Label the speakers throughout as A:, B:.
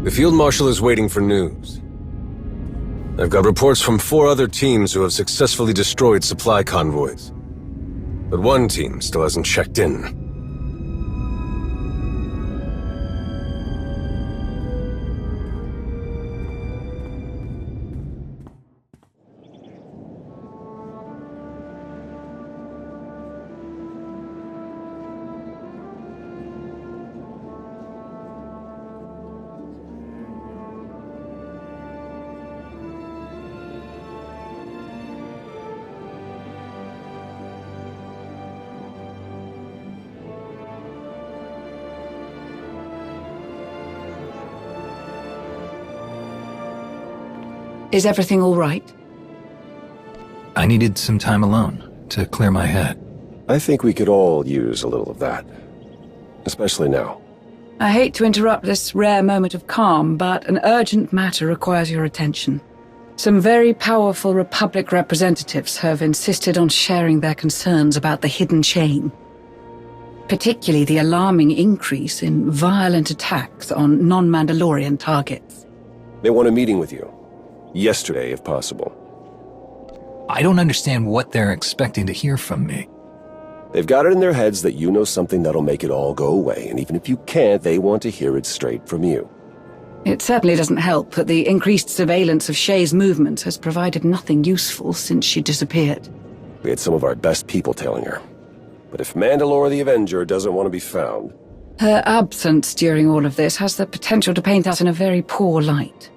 A: The Field Marshal is waiting for news. I've got reports from 4 other teams who have successfully destroyed supply convoys. But one team still hasn't checked in.
B: Is everything all right?
C: I needed some time alone to clear my head.
D: I think we could all use a little of that. Especially now.
B: I hate to interrupt this rare moment of calm, but an urgent matter requires your attention. Some very powerful Republic representatives have insisted on sharing their concerns about the hidden chain. Particularly the alarming increase in violent attacks on non-Mandalorian targets.
D: They want a meeting with you. Yesterday, if possible.
C: I don't understand what they're expecting to hear from me.
D: They've got it in their heads that you know something that'll make it all go away, and even if you can't, they want to hear it straight from you.
B: It certainly doesn't help that the increased surveillance of Shay's movements has provided nothing useful since she disappeared.
D: We had some of our best people tailing her. But if Mandalore the Avenger doesn't want to be found...
B: Her absence during all of this has the potential to paint us in a very poor light.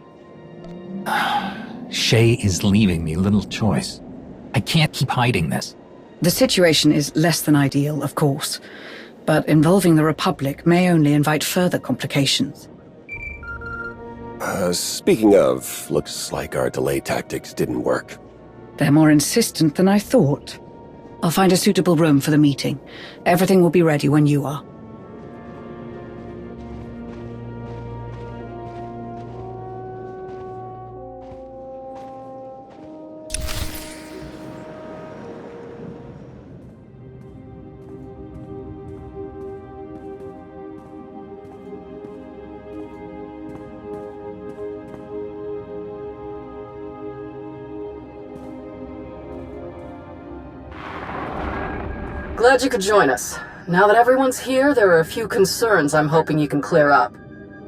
C: Shay is leaving me little choice. I can't keep hiding this.
B: The situation is less than ideal, of course, but involving the Republic may only invite further complications.
D: Speaking of, looks like our delay tactics didn't work.
B: They're more insistent than I thought. I'll find a suitable room for the meeting. Everything will be ready when you are.
E: Glad you could join us. Now that everyone's here, there are a few concerns I'm hoping you can clear up.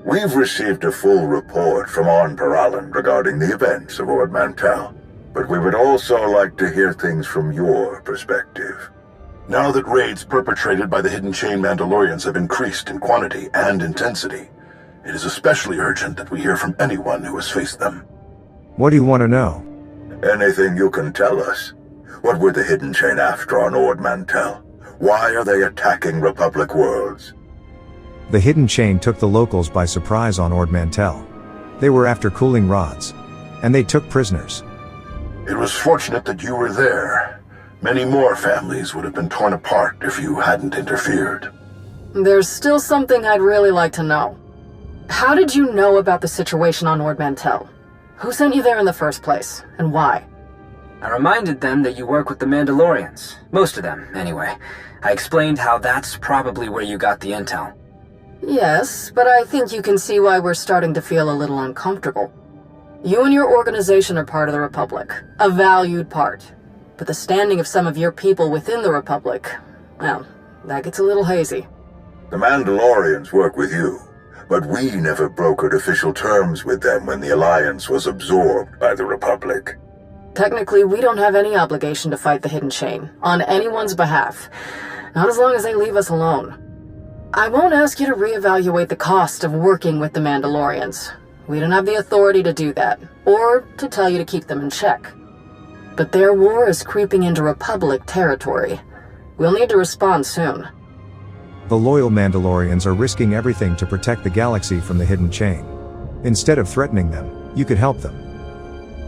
F: We've received a full report from On Paralan regarding the events of Ord Mantell, but we would also like to hear things from your perspective. Now that raids perpetrated by the Hidden Chain Mandalorians have increased in quantity and intensity, it is especially urgent that we hear from anyone who has faced them.
G: What do you want to know?
F: Anything you can tell us. What were the Hidden Chain after on Ord Mantell? Why are they attacking Republic worlds?
G: The Hidden Chain took the locals by surprise on Ord Mantell. They were after cooling rods. And they took prisoners.
F: It was fortunate that you were there. Many more families would have been torn apart if you hadn't interfered.
E: There's still something I'd really like to know. How did you know about the situation on Ord Mantell? Who sent you there in the first place, and why?
H: I reminded them that you work with the Mandalorians. Most of them, anyway. I explained how that's probably where you got the intel.
E: Yes, but I think you can see why we're starting to feel a little uncomfortable. You and your organization are part of the Republic, a valued part. But the standing of some of your people within the Republic, well, that gets a little hazy.
F: The Mandalorians work with you, but we never brokered official terms with them when the Alliance was absorbed by the Republic.
E: Technically, we don't have any obligation to fight the Hidden Chain, on anyone's behalf. Not as long as they leave us alone. I won't ask you to reevaluate the cost of working with the Mandalorians. We don't have the authority to do that, or to tell you to keep them in check. But their war is creeping into Republic territory. We'll need to respond soon.
G: The loyal Mandalorians are risking everything to protect the galaxy from the Hidden Chain. Instead of threatening them, you could help them.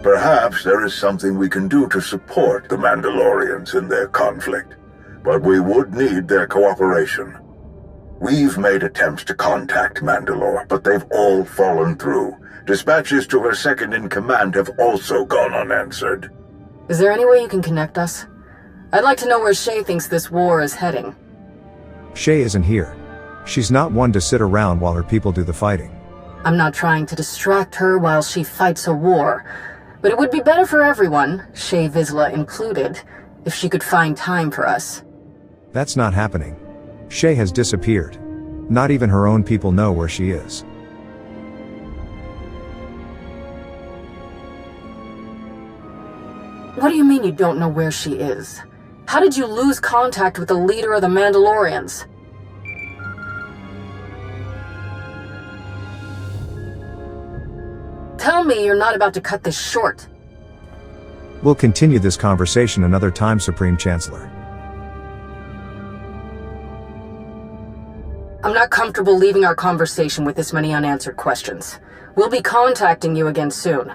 F: Perhaps there is something we can do to support the Mandalorians in their conflict, but we would need their cooperation. We've made attempts to contact Mandalore, but they've all fallen through. Dispatches to her second-in-command have also gone unanswered.
E: Is there any way you can connect us? I'd like to know where Shay thinks this war is heading.
G: Shay isn't here. She's not one to sit around while her people do the fighting.
E: I'm not trying to distract her while she fights a war, but it would be better for everyone, Shae Vizsla included, if she could find time for us.
G: That's not happening. Shae has disappeared. Not even her own people know where she is.
E: What do you mean you don't know where she is? How did you lose contact with the leader of the Mandalorians? Tell me you're not about to cut this short.
G: We'll continue this conversation another time, Supreme Chancellor.
E: I'm not comfortable leaving our conversation with this many unanswered questions. We'll be contacting you again soon.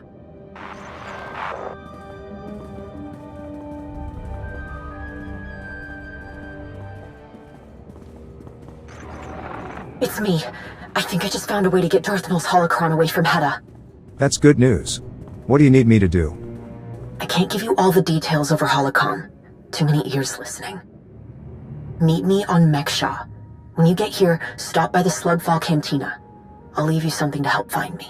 I: It's me. I think I just found a way to get Darth Maul's holocron away from Hutta.
G: That's good news. What do you need me to do?
I: I can't give you all the details over holocron. Too many ears listening. Meet me on Mek-Sha. When you get here, stop by the Slugfall Cantina. I'll leave you something to help find me.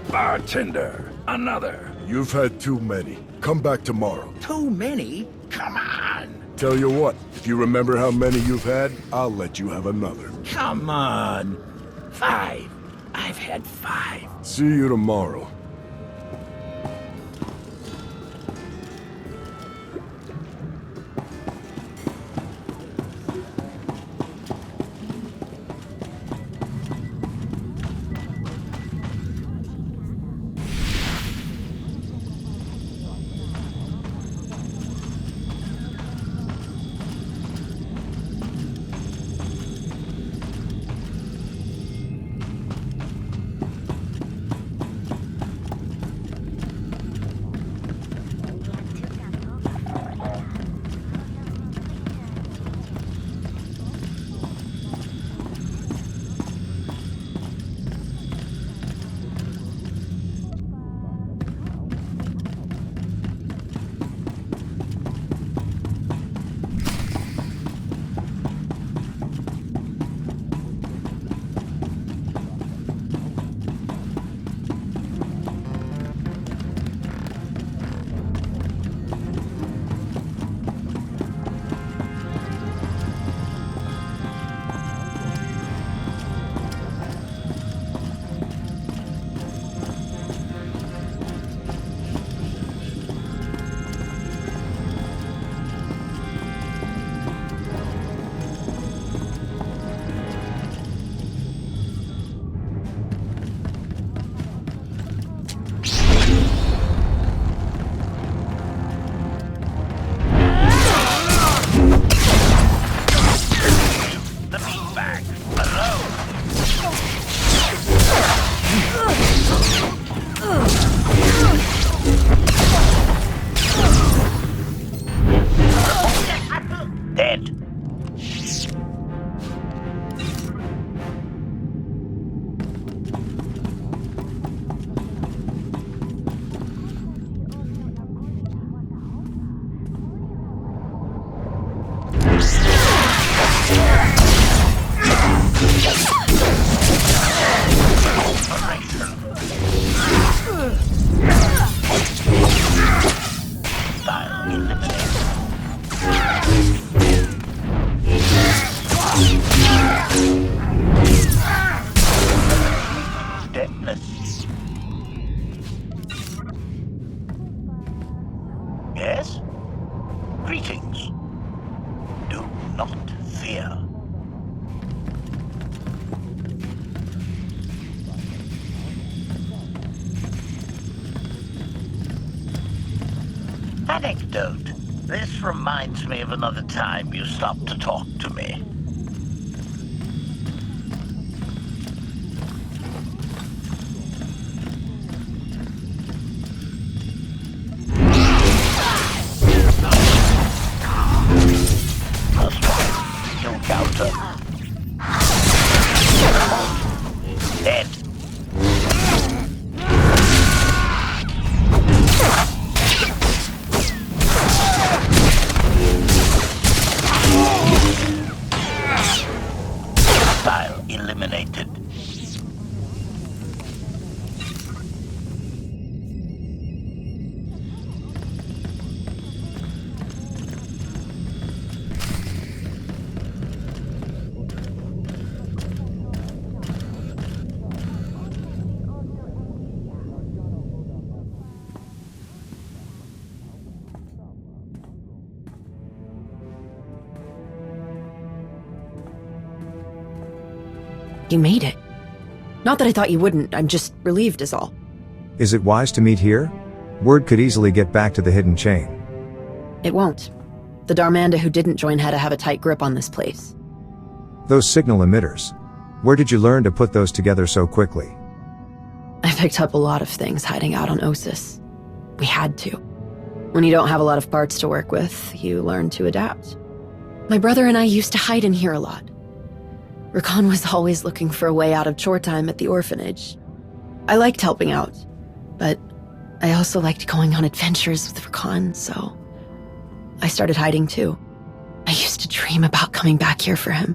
J: Bartender, another. You've had too many. Come back tomorrow.
K: Too many? Come on.
J: Tell you what, if you remember how many you've had, I'll let you have another.
K: Come on. 5. I've had 5.
J: See you tomorrow.
K: Greetings. Do not fear. Anecdote. This reminds me of another time you stopped to talk to me. Encounter. Dead. Hostile eliminated.
I: You made it. Not that I thought you wouldn't, I'm just relieved is all.
G: Is it wise to meet here? Word could easily get back to the hidden chain.
I: It won't. The Darmanda who didn't join Hutta have a tight grip on this place.
G: Those signal emitters. Where did you learn to put those together so quickly?
I: I picked up a lot of things hiding out on Ossus. We had to. When you don't have a lot of parts to work with, you learn to adapt. My brother and I used to hide in here a lot. Rakan was always looking for a way out of chore time at the orphanage. I liked helping out, but I also liked going on adventures with Rakan, so I started hiding too. I used to dream about coming back here for him.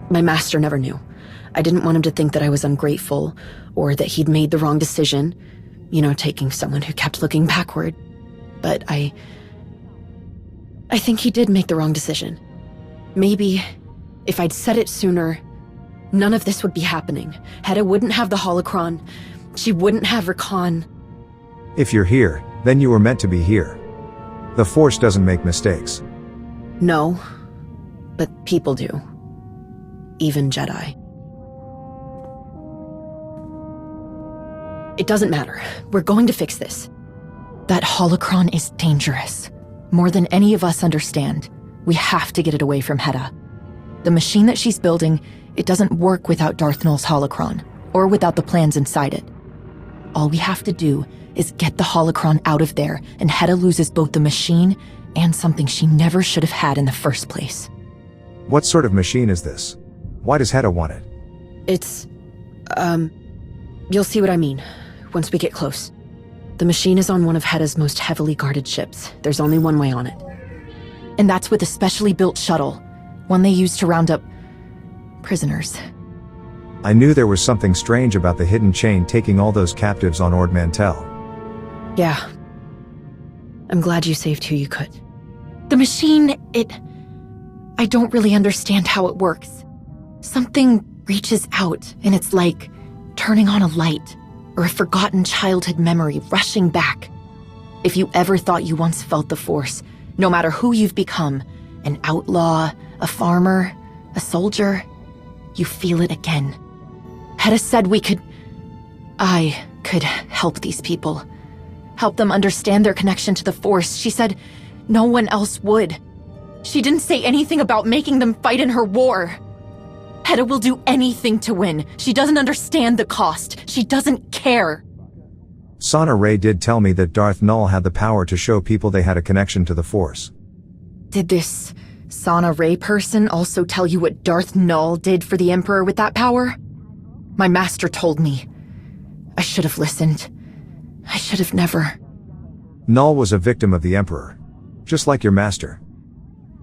I: My master never knew. I didn't want him to think that I was ungrateful, or that he'd made the wrong decision, taking someone who kept looking backward. But I think he did make the wrong decision. Maybe if I'd said it sooner, none of this would be happening. Hetta wouldn't have the holocron. She wouldn't have Rakan.
G: If you're here, then you were meant to be here. The Force doesn't make mistakes.
I: No, but people do. Even Jedi. It doesn't matter. We're going to fix this. That holocron is dangerous. More than any of us understand. We have to get it away from Hetta. The machine that she's building, it doesn't work without Darth Nul's holocron, or without the plans inside it. All we have to do is get the holocron out of there, and Hetta loses both the machine and something she never should have had in the first place.
G: What sort of machine is this? Why does Hetta want it?
I: It's, you'll see what I mean once we get close. The machine is on one of Hetta's most heavily guarded ships. There's only one way on it. And that's with a specially built shuttle. One they use to round up prisoners.
G: I knew there was something strange about the hidden chain taking all those captives on Ord Mantell.
I: Yeah. I'm glad you saved who you could. The machine, I don't really understand how it works. Something reaches out, and it's like turning on a light, or a forgotten childhood memory rushing back. If you ever thought you once felt the Force, no matter who you've become, an outlaw, a farmer, a soldier, you feel it again. Hetta said I could help these people. Help them understand their connection to the Force. She said no one else would. She didn't say anything about making them fight in her war. Hetta will do anything to win. She doesn't understand the cost. She doesn't care.
G: Sana Ray did tell me that Darth Nul had the power to show people they had a connection to the Force.
I: Did this Sana Ray person also tell you what Darth Nul did for the Emperor with that power? My master told me. I should have listened. I should have never.
G: Nul was a victim of the Emperor. Just like your master.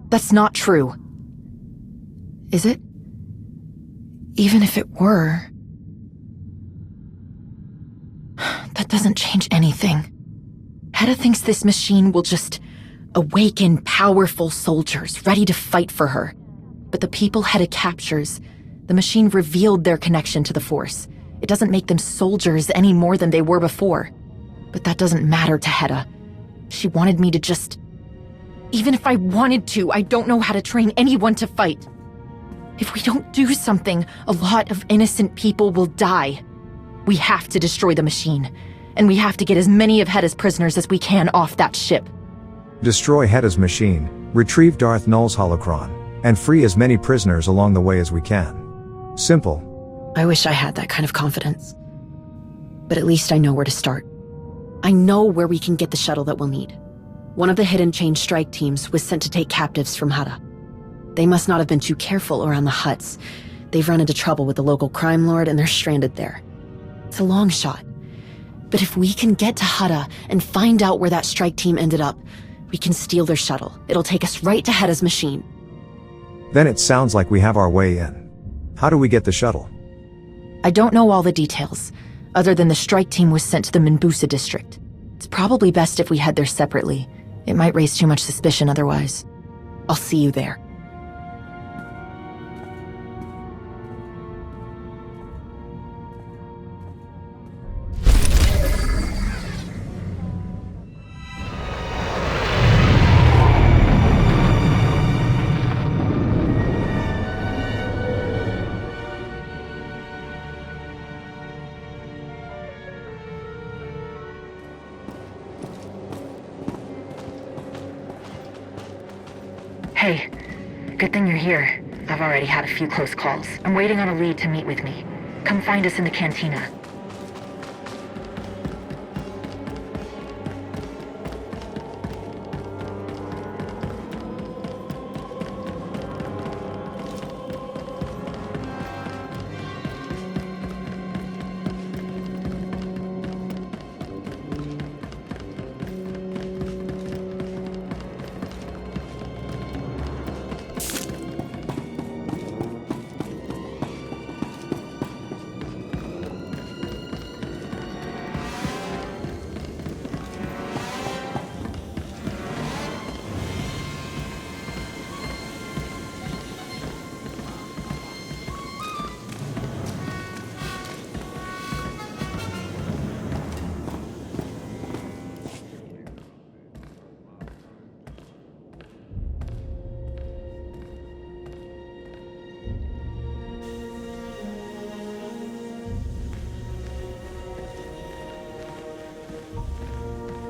I: That's not true. Is it? Even if it were... That doesn't change anything. Hetta thinks this machine will just awaken powerful soldiers ready to fight for her. But the people Hetta captures, the machine revealed their connection to the Force. It doesn't make them soldiers any more than they were before. But that doesn't matter to Hetta. She wanted me to just
L: Even if I wanted to, I don't know how to train anyone to fight. If we don't do something, a lot of innocent people will die. We have to destroy the machine, and we have to get as many of Hetta's prisoners as we can off that ship.
G: Destroy Hetta's machine, retrieve Darth Nul's holocron, and free as many prisoners along the way as we can. Simple.
I: I wish I had that kind of confidence. But at least I know where to start. I know where we can get the shuttle that we'll need. One of the hidden chain strike teams was sent to take captives from Hutta. They must not have been too careful around the Hutts. They've run into trouble with the local crime lord and they're stranded there. It's a long shot. But if we can get to Hutta and find out where that strike team ended up, we can steal their shuttle. It'll take us right to Hetta's machine.
G: Then it sounds like we have our way in. How do we get the shuttle?
L: I don't know all the details, other than the strike team was sent to the Minboosa district. It's probably best if we head there separately. It might raise too much suspicion otherwise.
I: I'll see you there.
L: Hey, good thing you're here. I've already had a few close calls. I'm waiting on a lead to meet with me. Come find us in the Cantina.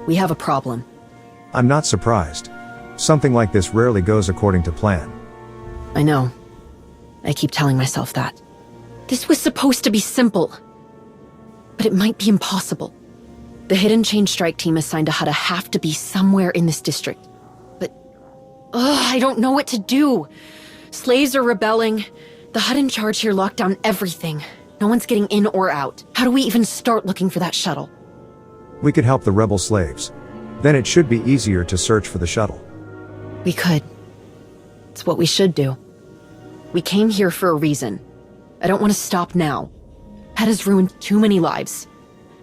I: We have a problem.
G: I'm not surprised. Something like this rarely goes according to plan.
I: I know. I keep telling myself that. This was supposed to be simple. But it might be impossible. The hidden chain strike team assigned to Hutta have to be somewhere in this district. But... I don't know what to do. Slaves are rebelling. The Hut in charge here locked down everything. No one's getting in or out. How do we even start looking for that shuttle?
G: We could help the rebel slaves. Then it should be easier to search for the shuttle.
I: We could. It's what we should do. We came here for a reason. I don't want to stop now. Hetta's ruined too many lives.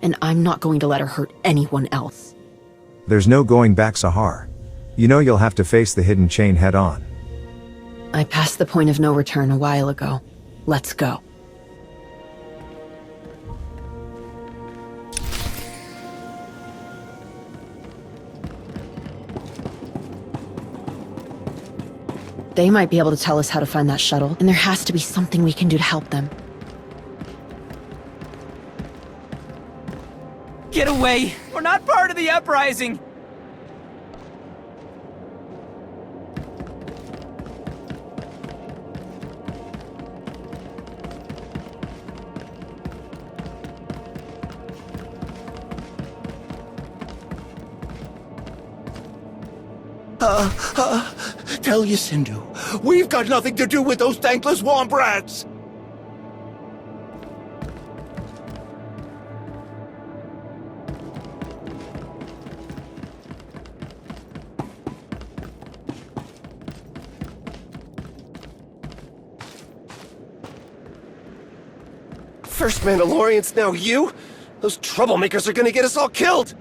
I: And I'm not going to let her hurt anyone else.
G: There's no going back, Sahar. You know you'll have to face the hidden chain head on.
I: I passed the point of no return a while ago. Let's go. They might be able to tell us how to find that shuttle, and there has to be something we can do to help them.
M: Get away! We're not part of the uprising!
N: Tell Yacindu, we've got nothing to do with those thankless wombrats!
D: First Mandalorians, now you? Those troublemakers are gonna get us all killed!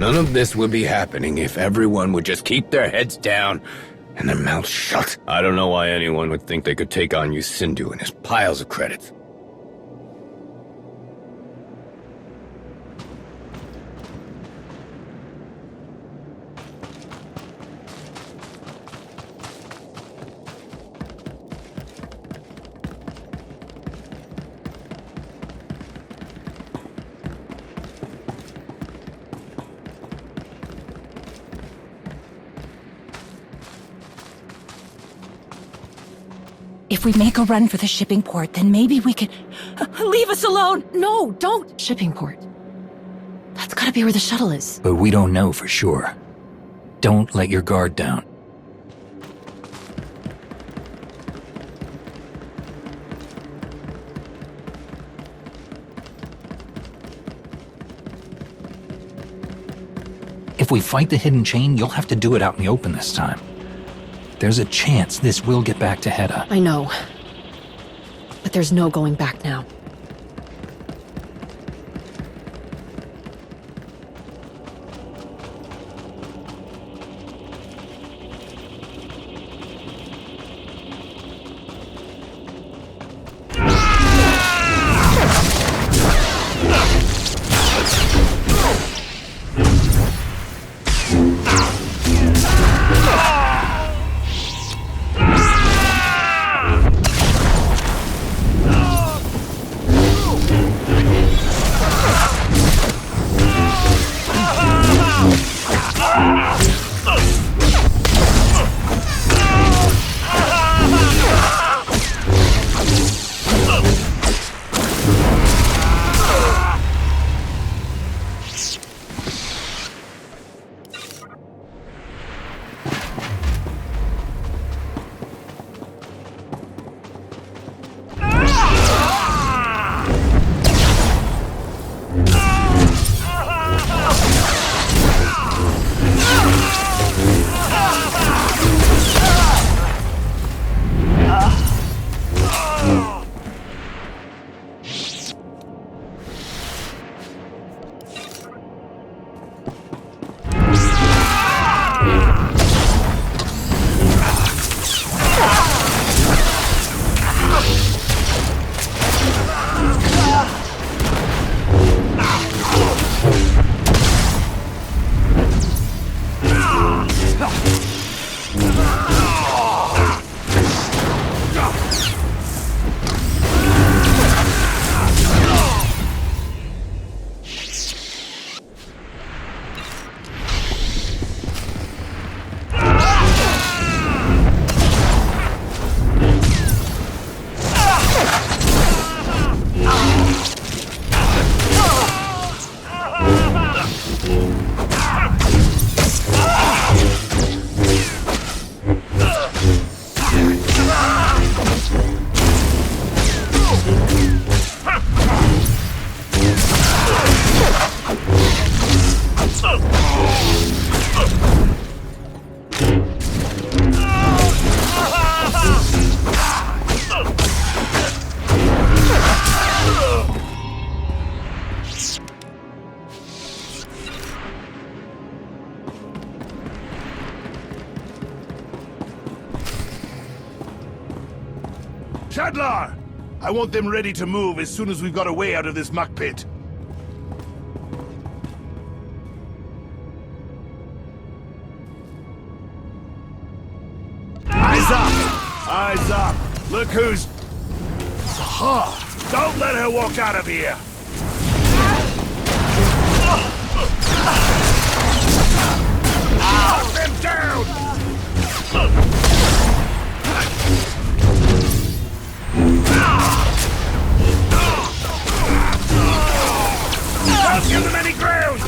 N: None of this would be happening if everyone would just keep their heads down and their mouths shut. I don't know why anyone would think they could take on Yusindu and his piles of credits.
O: If we make a run for the shipping port, then maybe we could... Leave us alone!
L: No, don't! Shipping port. That's gotta be where the shuttle is.
C: But we don't know for sure. Don't let your guard down. If we fight the hidden chain, you'll have to do it out in the open this time. There's a chance this will get back to Hutta.
L: I know. But there's no going back now.
J: Shadlar! I want them ready to move as soon as we've got a way out of this muck pit. Eyes up! Eyes up! Look who's... Don't let her walk out of here! Knock them down! Don't give them any ground!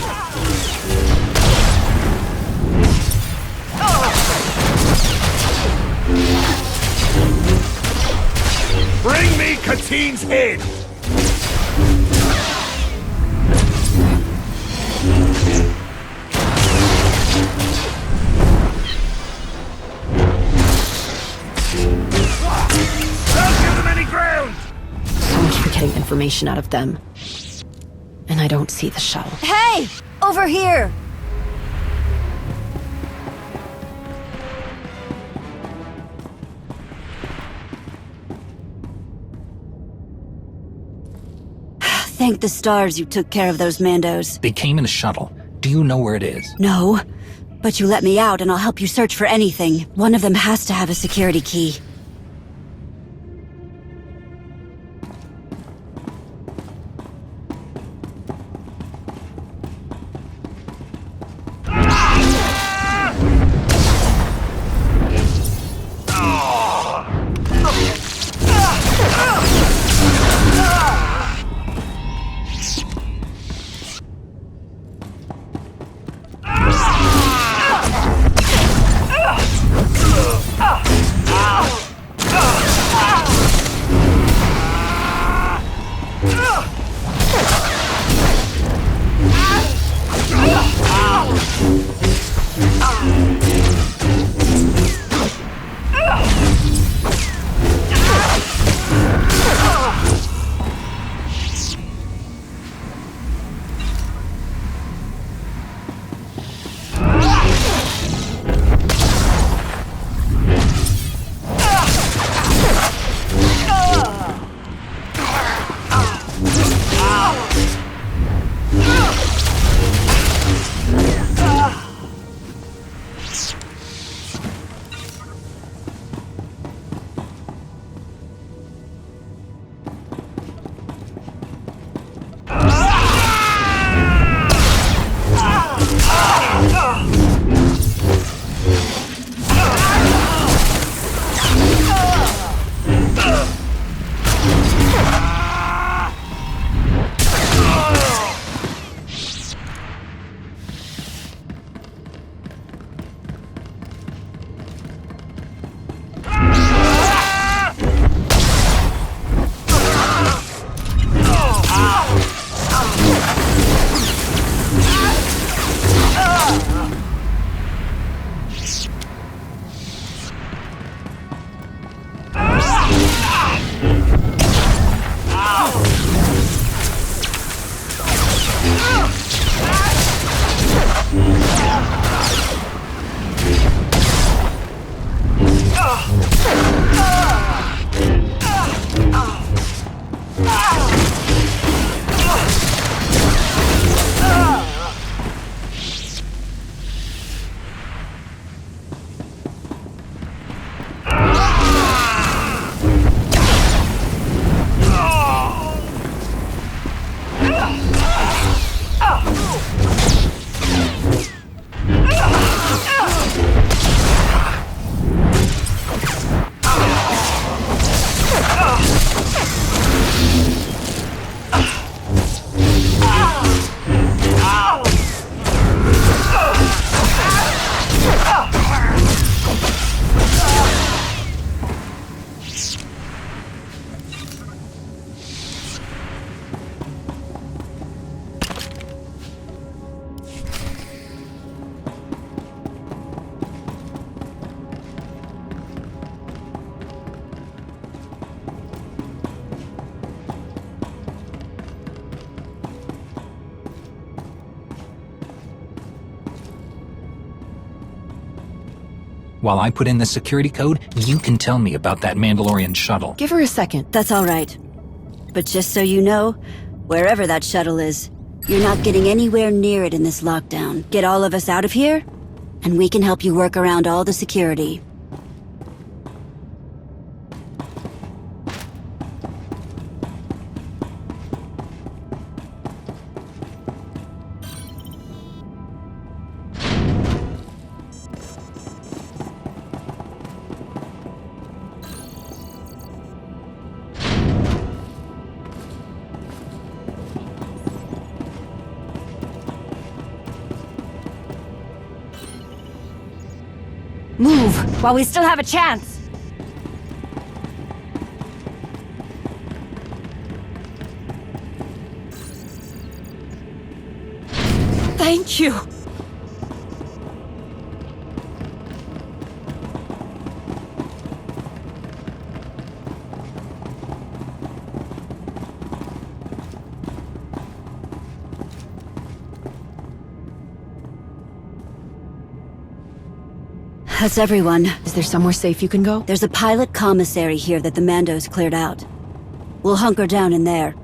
J: Bring me Katine's head! Don't give them any ground!
L: So much for getting information out of them. And I don't see the shuttle.
O: Hey! Over here!
P: Thank the stars you took care of those Mandos.
C: They came in a shuttle. Do you know where it is?
P: No, but you let me out and I'll help you search for anything. One of them has to have a security key.
C: While I put in the security code, you can tell me about that Mandalorian shuttle.
L: Give her a second.
P: That's all right. But just so you know, wherever that shuttle is, you're not getting anywhere near it in this lockdown. Get all of us out of here, and we can help you work around all the security.
O: Move, while we still have a chance! Thank you!
P: That's everyone.
L: Is there somewhere safe you can go?
P: There's a Pilot Commissary here that the Mandos cleared out. We'll hunker down in there.